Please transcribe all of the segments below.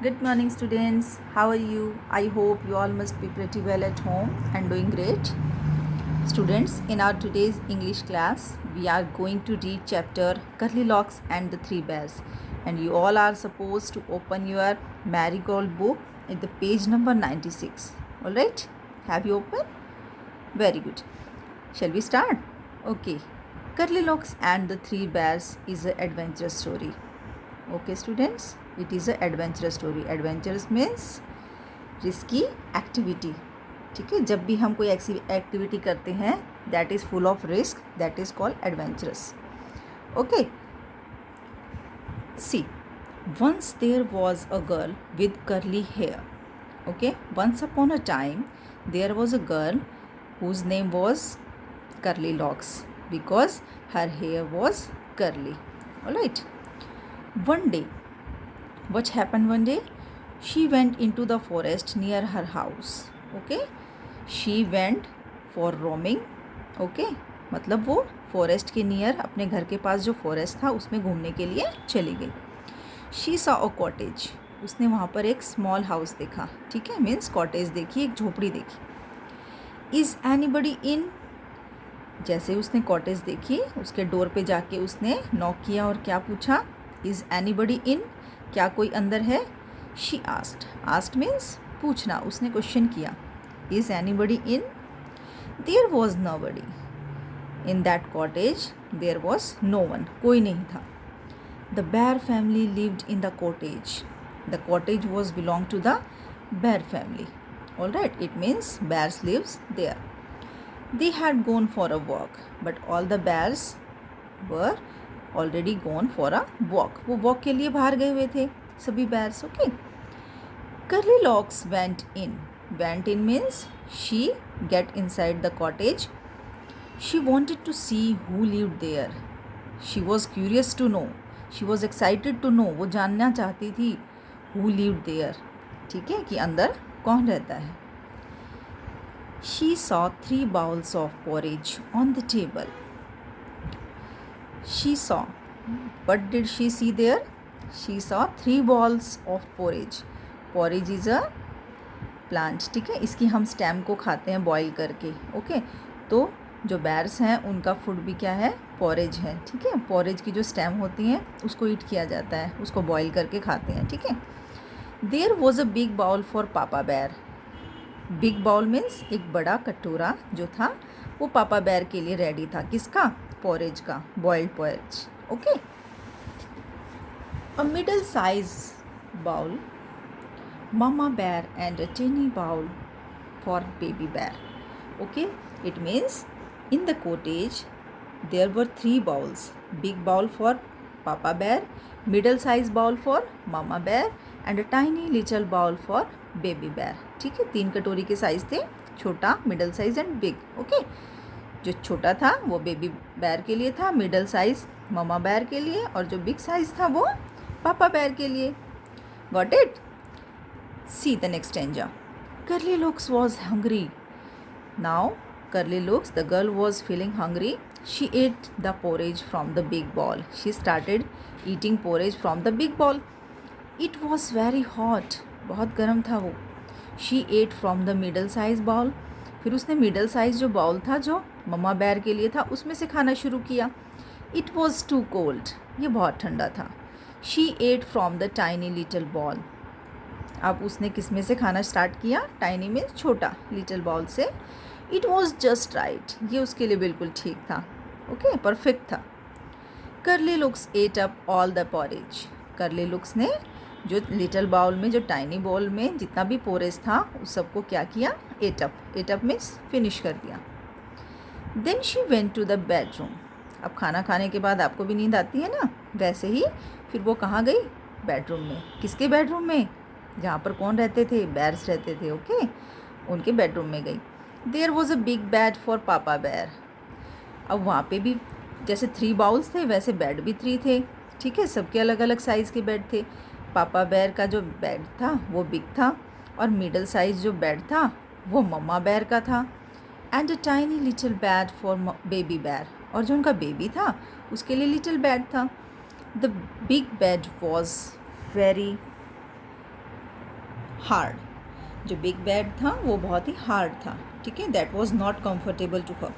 Good morning, students. How are you? I hope you all must be pretty well at home and doing great. Students, in our today's English class, we are going to read chapter Goldilocks and the Three Bears. And you all are supposed to open your Marigold book at the page number 96. Alright? Have you opened? Very good. Shall we start? Okay. Goldilocks and the Three Bears is an adventure story. Okay, students? It is a adventurous story. Adventurous means risky activity. ठीक है, जब भी हम कोई activity करते हैं that is full of risk, that is called adventurous. Okay, see, once there was a girl with curly hair. Okay, once upon a time there was a girl whose name was Curly Locks because her hair was curly. All right. One day, what happened one day? She went into the forest near her house. Okay, she went for roaming. Okay, मतलब वो forest के near अपने घर के पास जो forest था उसमें घूमने के लिए चली गई. She saw a cottage. उसने वहाँ पर एक स्मॉल हाउस देखा. ठीक है, मीन्स कॉटेज देखी, एक झोपड़ी देखी. Is anybody in? जैसे उसने कॉटेज देखी उसके डोर पे जाके उसने नॉक किया और क्या पूछा? Is anybody in? क्या कोई अंदर है? She asked. Asked means पूछना, उसने क्वेश्चन किया. Is anybody in? There was nobody. In that cottage there was no one. कोई नहीं था. The bear family lived in the cottage. The cottage was belonged to the bear family. Alright, it means bears lives there. They had gone for a walk, but all the bears were already gone for a walk. वो walk के लिए बाहर गए हुए थे सभी bears. Okay. Curly Locks went in. Went in means she get inside the cottage. She wanted to see who lived there. She was curious to know. She was excited to know. वो जानना चाहती थी who lived there. ठीक है, कि अंदर कौन रहता है. She saw 3 bowls of porridge on the table. She saw. What did she see there? She saw 3 balls of porridge. Porridge is a plant. ठीक है, इसकी हम स्टेम को खाते हैं बॉईल करके. ओके, तो जो बेर्स हैं उनका फूड भी क्या है? पॉरेज है. ठीक है, पॉरेज की जो स्टेम होती है उसको ईट किया जाता है, उसको बॉईल करके खाते हैं. ठीक है. There was a big bowl for papa bear. Big bowl means एक बड़ा कटोरा जो था वो पापा बेर के लिए रेडी था. किसका? पॉरेज का, boiled porridge. Okay. A middle size bowl, mama bear and a tiny bowl for baby bear. Okay, it means in the cottage there were 3 bowls. Big bowl for papa bear, middle size bowl for mama bear and a tiny little bowl for baby bear. ठीक है, 3 कटोरी के size थे, छोटा, middle size and big. Okay, जो छोटा था वो बेबी बेर के लिए था, मिडल साइज ममा बेर के लिए और जो बिग साइज था वो पापा बेर के लिए. Got it? See the next stanza. Curly Locks was hungry. Now, Curly Locks, the girl was feeling hungry. She ate the porridge from the big bowl. She started eating porridge from the big bowl. It was very hot. बहुत गर्म था वो. She ate from the middle size bowl. फिर उसने middle size जो bowl था जो mama बेर के लिए था उसमें से खाना शुरू किया. It was too cold. ये बहुत ठंडा था. She ate from the tiny little bowl. अब उसने किस में से खाना स्टार्ट किया? टाइनी में छोटा, लिटिल बाउल से. It was just right. ये उसके लिए बिल्कुल ठीक था. ओके, परफेक्ट था. Curly looks at up all the porridge. Curly looks ने जो लिटिल बाउल में, जो टाइनी बाउल में जितना भी पोरेज था उस सबको क्या किया? Ate up. Ate up means finish कर दिया. Then she went to the bedroom. अब खाना खाने के बाद आपको भी नींद आती है ना, वैसे ही फिर वो कहाँ गई? बेडरूम में. किसके बेडरूम में? जहाँ पर कौन रहते थे? बेर्स रहते थे. ओके, उनके बेडरूम में गई. There was a big bed for papa bear. अब वहाँ पे भी जैसे 3 बाउल्स थे वैसे बेड भी 3 थे. ठीक है, सबके अलग अलग साइज़ के बेड थे. पापा बेर का जो बेड था वो बिग था और मिडल साइज जो बेड था वो मम्मा बेर का था. And a tiny little bed for baby bear. और जो उनका बेबी था उसके लिए लिटिल बेड था. The big bed was very hard. जो बिग बेड था वो बहुत ही हार्ड था, ठीक है, that was not comfortable to her.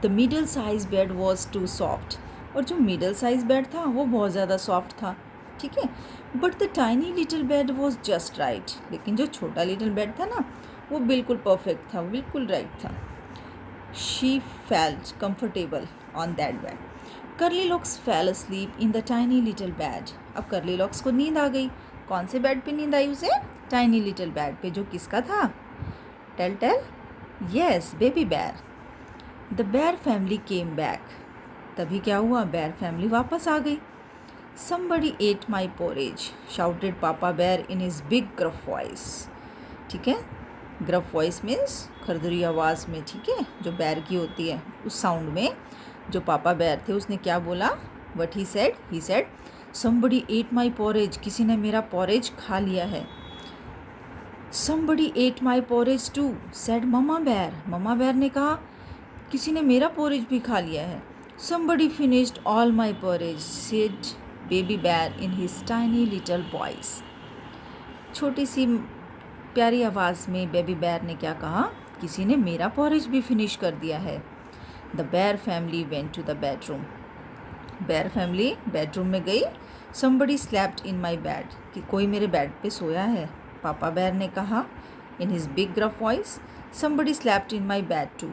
The middle size bed was too soft, और जो मिडल साइज बेड था वो बहुत ज़्यादा सॉफ्ट था, ठीक है। But the tiny little bed was just right, लेकिन जो छोटा लिटिल बेड था ना वो बिल्कुल परफेक्ट था, बिल्कुल राइट था। She felt comfortable on that bed. Curly locks fail asleep in the tiny little bed। अब कर्ली लॉक्स को नींद आ गई। कौन से बेड पे नींद आई उसे? टाइनी लिटिल बेड पे, जो किसका था? Tell tell. Yes, baby bear. The bear family came back. तभी क्या हुआ? बेयर फैमिली वापस आ गई। Somebody ate my porridge, shouted Papa Bear in his big gruff voice। ठीक है, ग्रफ वॉइस मीन्स खरदरी आवाज़ में, ठीक है, जो बैर की होती है उस साउंड में जो पापा बैर थे उसने क्या बोला? What he said somebody ate my porridge, किसी ने मेरा पॉरेज खा लिया है। somebody ate my porridge too, said mama बैर। ममा बैर ने कहा किसी ने मेरा पोरेज भी खा लिया है। somebody finished all my porridge, said baby bear in his tiny little voice। छोटी सी प्यारी आवाज़ में बेबी बेयर ने क्या कहा? किसी ने मेरा पॉरेज भी फिनिश कर दिया है। The bear family went to the bedroom. Bear family bedroom में गई। somebody slept in my bed, कि कोई मेरे बेड पे सोया है, पापा बेयर ने कहा in his big gruff voice. somebody slept in my bed too,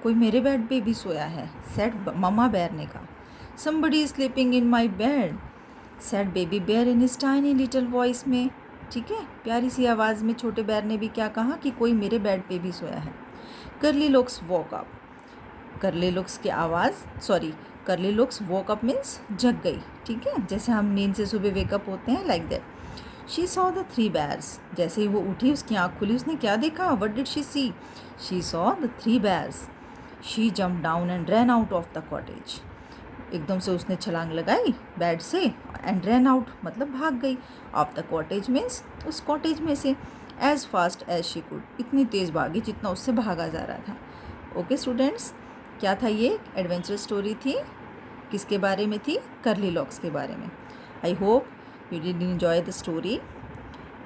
कोई मेरे बेड पे भी सोया है, सेड ममा बेयर ने कहा। somebody is sleeping in my bed, said baby bear in his tiny little voice में, ठीक है, प्यारी सी आवाज़ में छोटे बेयर ने भी क्या कहा कि कोई मेरे बेड पे भी सोया है। Curly Locks woke up. Curly Locks की आवाज़ Curly Locks woke up means जग गई, ठीक है, जैसे हम नींद से सुबह वेकअप होते हैं, like that. She saw the 3 bears। जैसे ही वो उठी उसकी आँख खुली, उसने क्या देखा? What did she see? She saw the 3 bears। She jump down and ran out of the cottage. एकदम से उसने छलांग लगाई बेड से एंड रैन आउट मतलब भाग गई। ऑफ द कॉटेज मीन्स उस कॉटेज में से। As fast as she could, इतनी तेज़ भागी जितना उससे भागा जा रहा था। ओके स्टूडेंट्स, क्या था ये? एडवेंचर स्टोरी थी। किसके बारे में थी? कर्ली लॉक्स के बारे में। I hope you did enjoy the story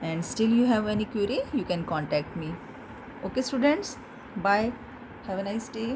and still you have any query you can contact me. Okay students, bye, have a nice day.